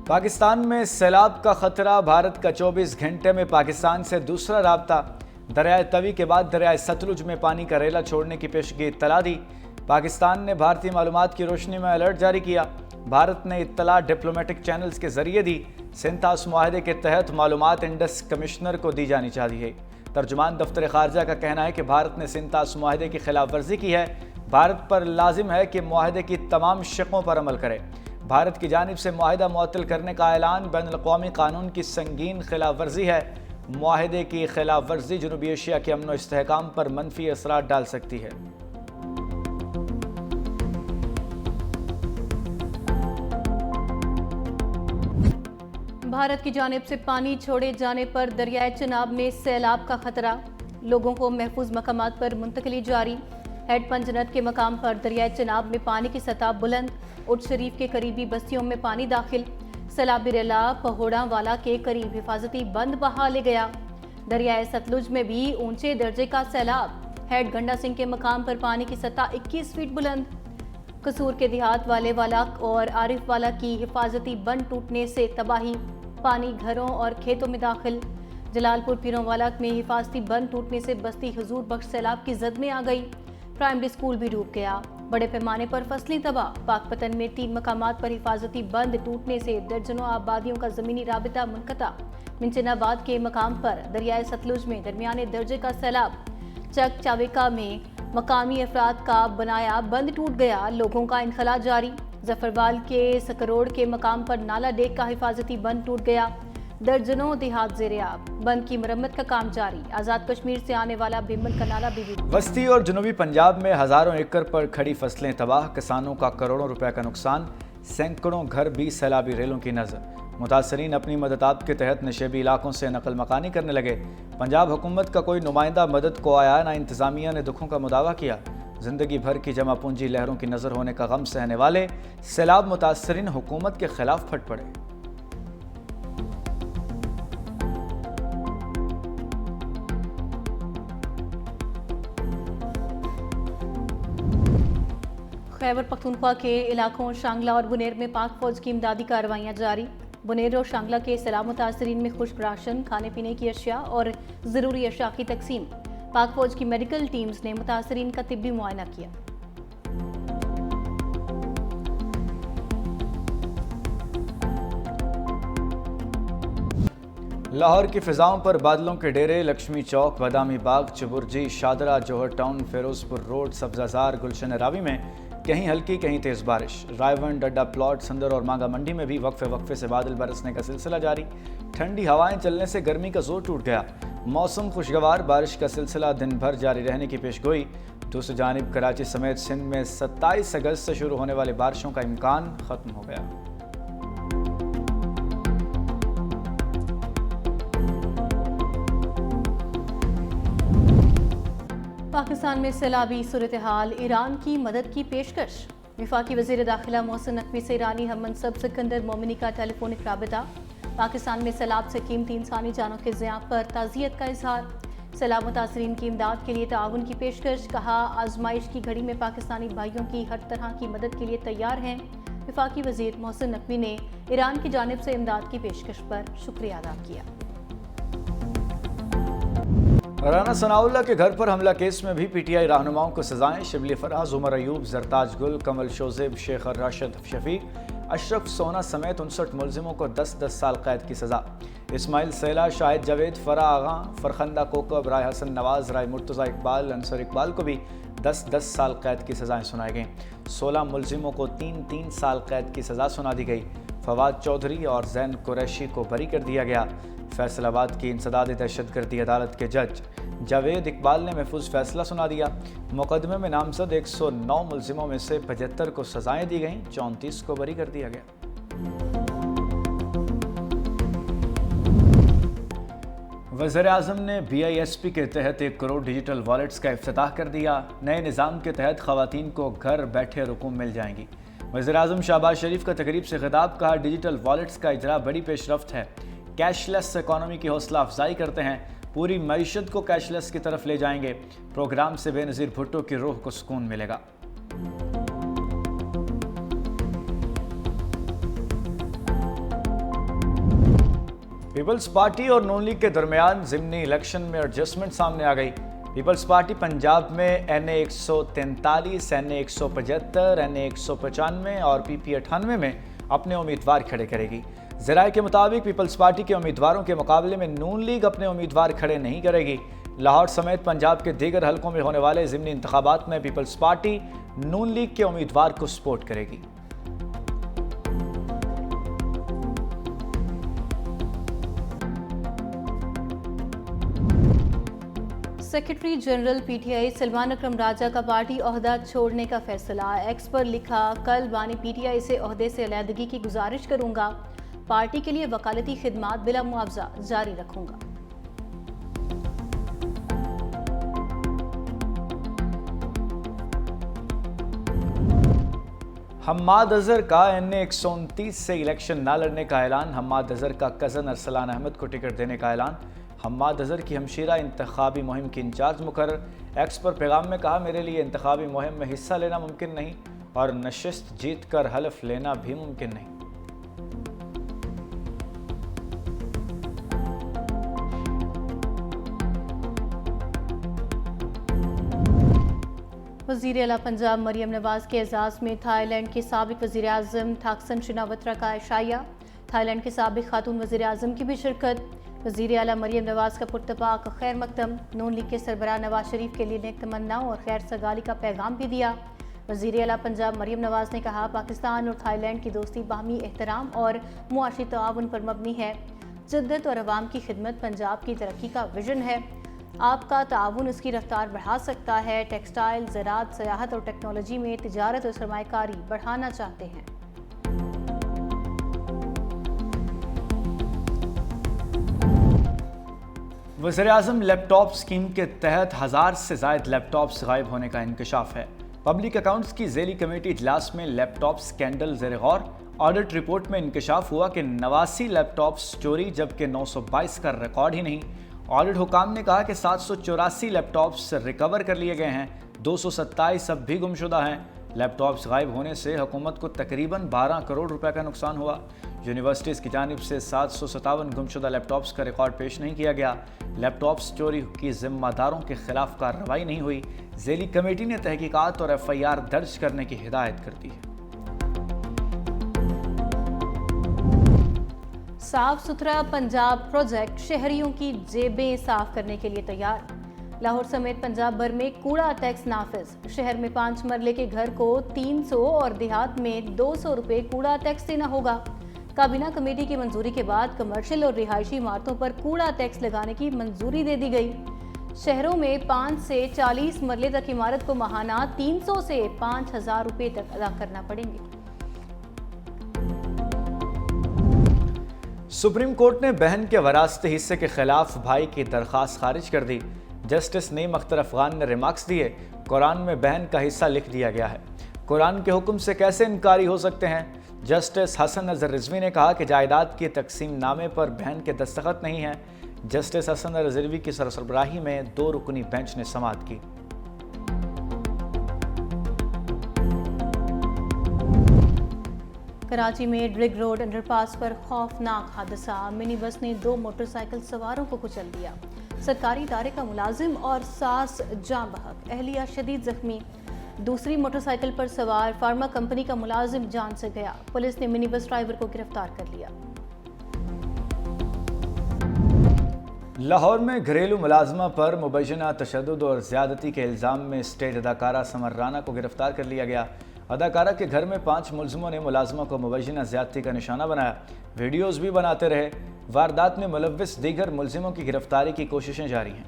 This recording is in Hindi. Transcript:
पाकिस्तान में सैलाब का खतरा। भारत का 24 घंटे में पाकिस्तान से दूसरा राब्ता। दरियाए तवी के बाद दरियाए सतलुज में पानी का रेला छोड़ने की पेशगी इत्तला दी। पाकिस्तान ने भारतीय मालूमात की रोशनी में अलर्ट जारी किया। भारत ने इत्तला डिप्लोमेटिक चैनल्स के जरिए दी। सिंतास मुआहदे के तहत मालूमात इंडस कमिश्नर को दी जानी चाहिए। तर्जुमान दफ्तर खारजा का कहना है कि भारत ने सिंतास मुआहदे की खिलाफ वर्जी की है। भारत पर लाजिम है कि मुआहदे की तमाम शिकों पर अमल करे। भारत की जानिब से मुआहदा मुअत्तल करने का ऐलान बैनुल-अक़वामी कानून की संगीन खिलाफ वर्जी है। मुआहदे की खिलाफ वर्जी जनूबी एशिया के अमन व इस्तेहकाम पर मनफी असरात डाल सकती है। भारत की जानिब से पानी छोड़े जाने पर दरियाए चिनाब में सैलाब का खतरा। लोगों को महफूज मकामात पर मुंतकिली जारी। हेड पंजनत के मकाम पर दरियाए चिनाब में पानी की सतह बुलंद। उट शरीफ के करीबी बस्तियों में पानी दाखिल। सैलाबी रेला पहोड़ा वाला के करीब हिफाजती बंद बहा ले गया। दरियाए सतलुज में भी ऊंचे दर्जे का सैलाब। हेड गंडा सिंह के मकाम पर पानी की सतह 21 फीट बुलंद। कसूर के देहात वाला और आरिफ वाला की हिफाजती बंद टूटने से तबाही। पानी घरों और खेतों में दाखिल। जलालपुर पीरोंवाला में हिफाजती बंद टूटने से बस्ती हुजूर बख्श सैलाब की जद में आ गई। प्राइमरी स्कूल भी डूब गया। बड़े पैमाने पर फसलें तबाह। पाकपतन में 3 मकामात पर हिफाजती बंद टूटने से दर्जनों आबादियों का जमीनी राबिता मुनक़ता। मिंचनाबाद के मकाम पर दरियाए सतलुज में दरमियाने दर्जे का सैलाब। चक चाविका में मकामी अफराद का बनाया बंद टूट गया। लोगों का इनखला जारी। जफरवाल के सकरोड़ के मकाम पर नाला डेक का हिफाजती बंद टूट गया। दर्जनों देहात ज़ेर-ए-आब। बंद की मरम्मत का काम जारी। आज़ाद कश्मीर से आने वाला भीमल का नाला भी वस्ती और जनूबी पंजाब में हज़ारों एकड़ पर खड़ी फसलें तबाह। किसानों का करोड़ों रुपए का नुकसान। सैकड़ों घर भी सैलाबी रेलों की नज़र। मुतासरीन अपनी मददात के तहत नशेबी इलाकों से नकल मकानी करने लगे। पंजाब हुकूमत का कोई नुमाइंदा मदद को आया, ना इंतज़ामिया ने दुखों का मुदावा किया। जिंदगी भर की जमा पूंजी लहरों की नज़र होने का गम सहने वाले सैलाब मुतासरीन हुकूमत के खिलाफ फट पड़े। खैबर पख्तूनख्वा के इलाकों शांगला और बुनेर में पाक फौज की इमदादी कार्रवाइयाँ जारी। बुनेर और शांगला के सैलाब मुतासरीन में खुश्क राशन, खाने पीने की अशिया और ज़रूरी अशिया की तकसीम। पाक फौज की मेडिकल टीम्स ने मुतासरीन का तिब्बी मुआयना किया। लाहौर की फिजाओं पर बादलों के डेरे। लक्ष्मी चौक, बादामी बाग, चबुर्जी, शादरा, जौहर टाउन, फिरोजपुर रोड, सब्जाजार, गुलशन रावी में कहीं हल्की कहीं तेज़ बारिश। रायवन, डड्डा प्लॉट, संदर और मांगा मंडी में भी वक्फे वक्फे से बादल बरसने का सिलसिला जारी। ठंडी हवाएं चलने से गर्मी का जोर टूट गया। मौसम खुशगवार। बारिश का सिलसिला दिन भर जारी रहने की पेशगोई। दूसरी जानिब कराची समेत सिंध में 27 अगस्त से शुरू होने वाली बारिशों का इम्कान ख़त्म हो गया। पाकिस्तान में सैलाबी सूरत हाल। ईरान की मदद की पेशकश। वफाकी वज़ीर दाखिला मोहसिन नकवी से ईरानी हम मनसब सिकंदर मोमिनी का टेलीफोनिक राबिता। पाकिस्तान में सैलाब से कीमती इंसानी जानों के ज़िया पर ताज़ियत का इजहार। सैलाब मुतासरीन की इमदाद के लिए ताउन की पेशकश। कहा, आजमाइश की घड़ी में पाकिस्तानी भाइयों की हर तरह की मदद के लिए तैयार हैं। वफाकी वज़ीर मोहसिन नकवी ने ईरान की जानिब से इमदाद की पेशकश पर शुक्रिया अदा किया। राना सनाउल्लाह के घर पर हमला केस में भी पीटीआई रहनुमाओं को सजाएं। शिबली फराज, उमर अयूब, जरताज गुल, कमल शोजेब, शेख राशिद शफीक, अशरफ सोना समेत 59 मुलजिमों को 10-10 साल कैद की सजा। इस्माइल सैला, शाहिद जावेद, फरा आगा, फरखंदा कोकब, राय हसन नवाज, राय मुर्तज़ा इकबाल, अंसर इकबाल को भी 10-10 साल कैद की सजाएं सुनाई गईं। 16 मुलजिमों को 3-3 साल कैद की सजा सुना दी गई। फवाद चौधरी और जैन कुरैशी को बरी कर दिया गया। फैसलाबाद की इंसदाद दहशतगर्दी अदालत के जज जावेद इकबाल ने महफूज फैसला सुना दिया। मुकदमे में नामजद 109 मुलजिमों में से 75 को सजाएं दी गईं, 34 को बरी कर दिया गया। वज़ीर-ए-आज़म ने BISP के तहत 1 करोड़ डिजिटल वॉलेट्स का इफ्तिताह कर दिया। नए निज़ाम के तहत ख़वातीन को घर बैठे रकूम मिल जाएंगी। वज़ीर-ए-आज़म शहबाज शरीफ का तकरीब से खिताब। कहा, डिजिटल वॉलेट्स का इजरा बड़ी पेशरफ्त है। कैशलेस इकॉनमी की हौसला अफजाई करते हैं। पूरी मईशत को कैशलेस की तरफ ले जाएंगे। प्रोग्राम से बेनज़ीर भुट्टो की रूह को सुकून मिलेगा। पीपल्स पार्टी और नून लीग के दरमियान ज़िमनी इलेक्शन में एडजस्टमेंट सामने आ गई। पीपल्स पार्टी पंजाब में NA 143, NA 175, NA 195 और PP 98 में अपने उम्मीदवार खड़े करेगी। ज़राए के मुताबिक पीपल्स पार्टी के उम्मीदवारों के मुकाबले में नून लीग अपने उम्मीदवार खड़े नहीं करेगी। लाहौर समेत पंजाब के दीगर हलकों में होने वाले ज़िमनी इंतखाबात में पीपल्स पार्टी नून लीग के उम्मीदवार को सपोर्ट करेगी। सेक्रेटरी जनरल PTI सलमान अकरम राजा का पार्टी ओहदा छोड़ने का फैसला। एक्स पर लिखा, कल बानी PTI से ओहदे से अलहदगी की गुजारिश करूंगा। पार्टी के लिए वकालती खिदमात बिला मुआवजा जारी रखूंगा। हम्माद अजहर का NA 129 से इलेक्शन न लड़ने का ऐलान। हम्माद अजहर का कज़न अरसलान अहमद को टिकट देने का ऐलान। हम्माद अजहर की हमशीरा इंतखाबी मुहिम की इंचार्ज मुकर्रर। एक्स पर पैगाम में कहा, मेरे लिए इंतखाबी मुहिम में हिस्सा लेना मुमकिन नहीं और नशिस्त जीत कर हलफ लेना भी मुमकिन नहीं। वज़ीर आला पंजाब मरियम नवाज के एजाज़ में थाईलैंड के साबिक वज़ीर आज़म थाकसन शिनावत्रा का एशाया। थाईलैंड के साबिक खातून वज़ीर आज़म की भी शिरकत। वज़ीर आला मरियम नवाज का पुरतपाक खैर मकदम। नून लीग के सरबराह नवाज शरीफ के लिए नेक तमन्नाओं और खैर सगाली का पैगाम भी दिया। वज़ीर आला पंजाब मरियम नवाज ने कहा, पाकिस्तान और थाईलैंड की दोस्ती बाहमी एहतराम और मुआशी ताउन पर मबनी है। जिद्दत और अवाम की खिदमत पंजाब की तरक्की का विजन है। आपका ताउन इसकी रफ्तार बढ़ा सकता है। टेक्सटाइल, ज़राअत, सयाहत और टेक्नोलॉजी में तिजारत और सरमायाकारी बढ़ाना चाहते हैं। वज़ीर-ए-आज़म लैपटॉप स्कीम के तहत 1000 से ज़ायद लैपटॉप्स गायब होने का इंकशाफ है। पब्लिक अकाउंट्स की ज़ेली कमेटी इजलास में लैपटॉप स्कैंडल ज़ेर गौर। ऑडिट रिपोर्ट में इंकशाफ हुआ कि 89 लैपटॉप्स चोरी जबकि 922 का रिकॉर्ड ही नहीं। ऑडिट हुकाम ने कहा कि 784 लैपटॉप्स रिकवर कर लिए गए हैं, 227 अब भी गुमशुदा हैं। लैपटॉप्स गायब होने से हुकूमत को तकरीबन 12 करोड़ रुपए का नुकसान हुआ। यूनिवर्सिटीज़ की जानिब से 757 गुमशुदा लैपटॉप्स का रिकॉर्ड पेश नहीं किया गया। लैपटॉप्स चोरी की जिम्मेदारों के खिलाफ कार्रवाई नहीं हुई। ज़ेली कमेटी ने तहकीकात और FIR दर्ज करने की हिदायत कर दी है। साफ सुथरा पंजाब प्रोजेक्ट शहरियों की जेबें साफ करने के लिए तैयार। लाहौर समेत पंजाब भर में कूड़ा टैक्स नाफिज। शहर में 5 मरले के घर को 300 और देहात में 200 रुपये कूड़ा टैक्स देना होगा। काबीना कमेटी की मंजूरी के बाद कमर्शियल और रिहायशी इमारतों पर कूड़ा टैक्स लगाने की मंजूरी दे दी गई। शहरों में 5 से 40 मरले तक इमारत को माहाना 300 से 5000 रुपये तक अदा करना पड़ेंगे। सुप्रीम कोर्ट ने बहन के वरासती हिस्से के खिलाफ भाई की दरख्वास्त खारिज कर दी। जस्टिस नईम अख्तर अफगान ने रिमार्क्स दिए, कुरान में बहन का हिस्सा लिख दिया गया है, कुरान के हुक्म से कैसे इनकारी हो सकते हैं। जस्टिस हसन नज़र रिजवी ने कहा कि जायदाद के तकसीम नामे पर बहन के दस्तखत नहीं हैं। जस्टिस हसन नज़र रिजवी की सरबराही में 2 रुकनी बेंच ने समाअत की। कराची में ड्रिग रोड अंडरपास पर खौफनाक हादसा। मिनी बस ने 2 मोटरसाइकिल सवारों को कुचल दिया। सरकारी इदारे का मुलाजिम और सास जाँ बहक, अहलिया शदीद जख्मी। दूसरी मोटरसाइकिल पर सवार फार्मा कंपनी का मुलाजिम जान से गया। पुलिस ने मिनी बस ड्राइवर को गिरफ्तार कर लिया। लाहौर में घरेलू मुलाजमा पर मुबैना तशद्दुद और ज़्यादती के इल्ज़ाम में स्टेट अदाकारा समर राना को गिरफ्तार कर लिया गया। अदाकारा के घर में 5 मुलज़िमों ने मुलाजमा को मुबैना ज़्यादती का निशाना बनाया, वीडियोज़ भी बनाते रहे। वारदात में मुलव्विस दीगर मुलज़िमों की गिरफ्तारी की कोशिशें जारी हैं।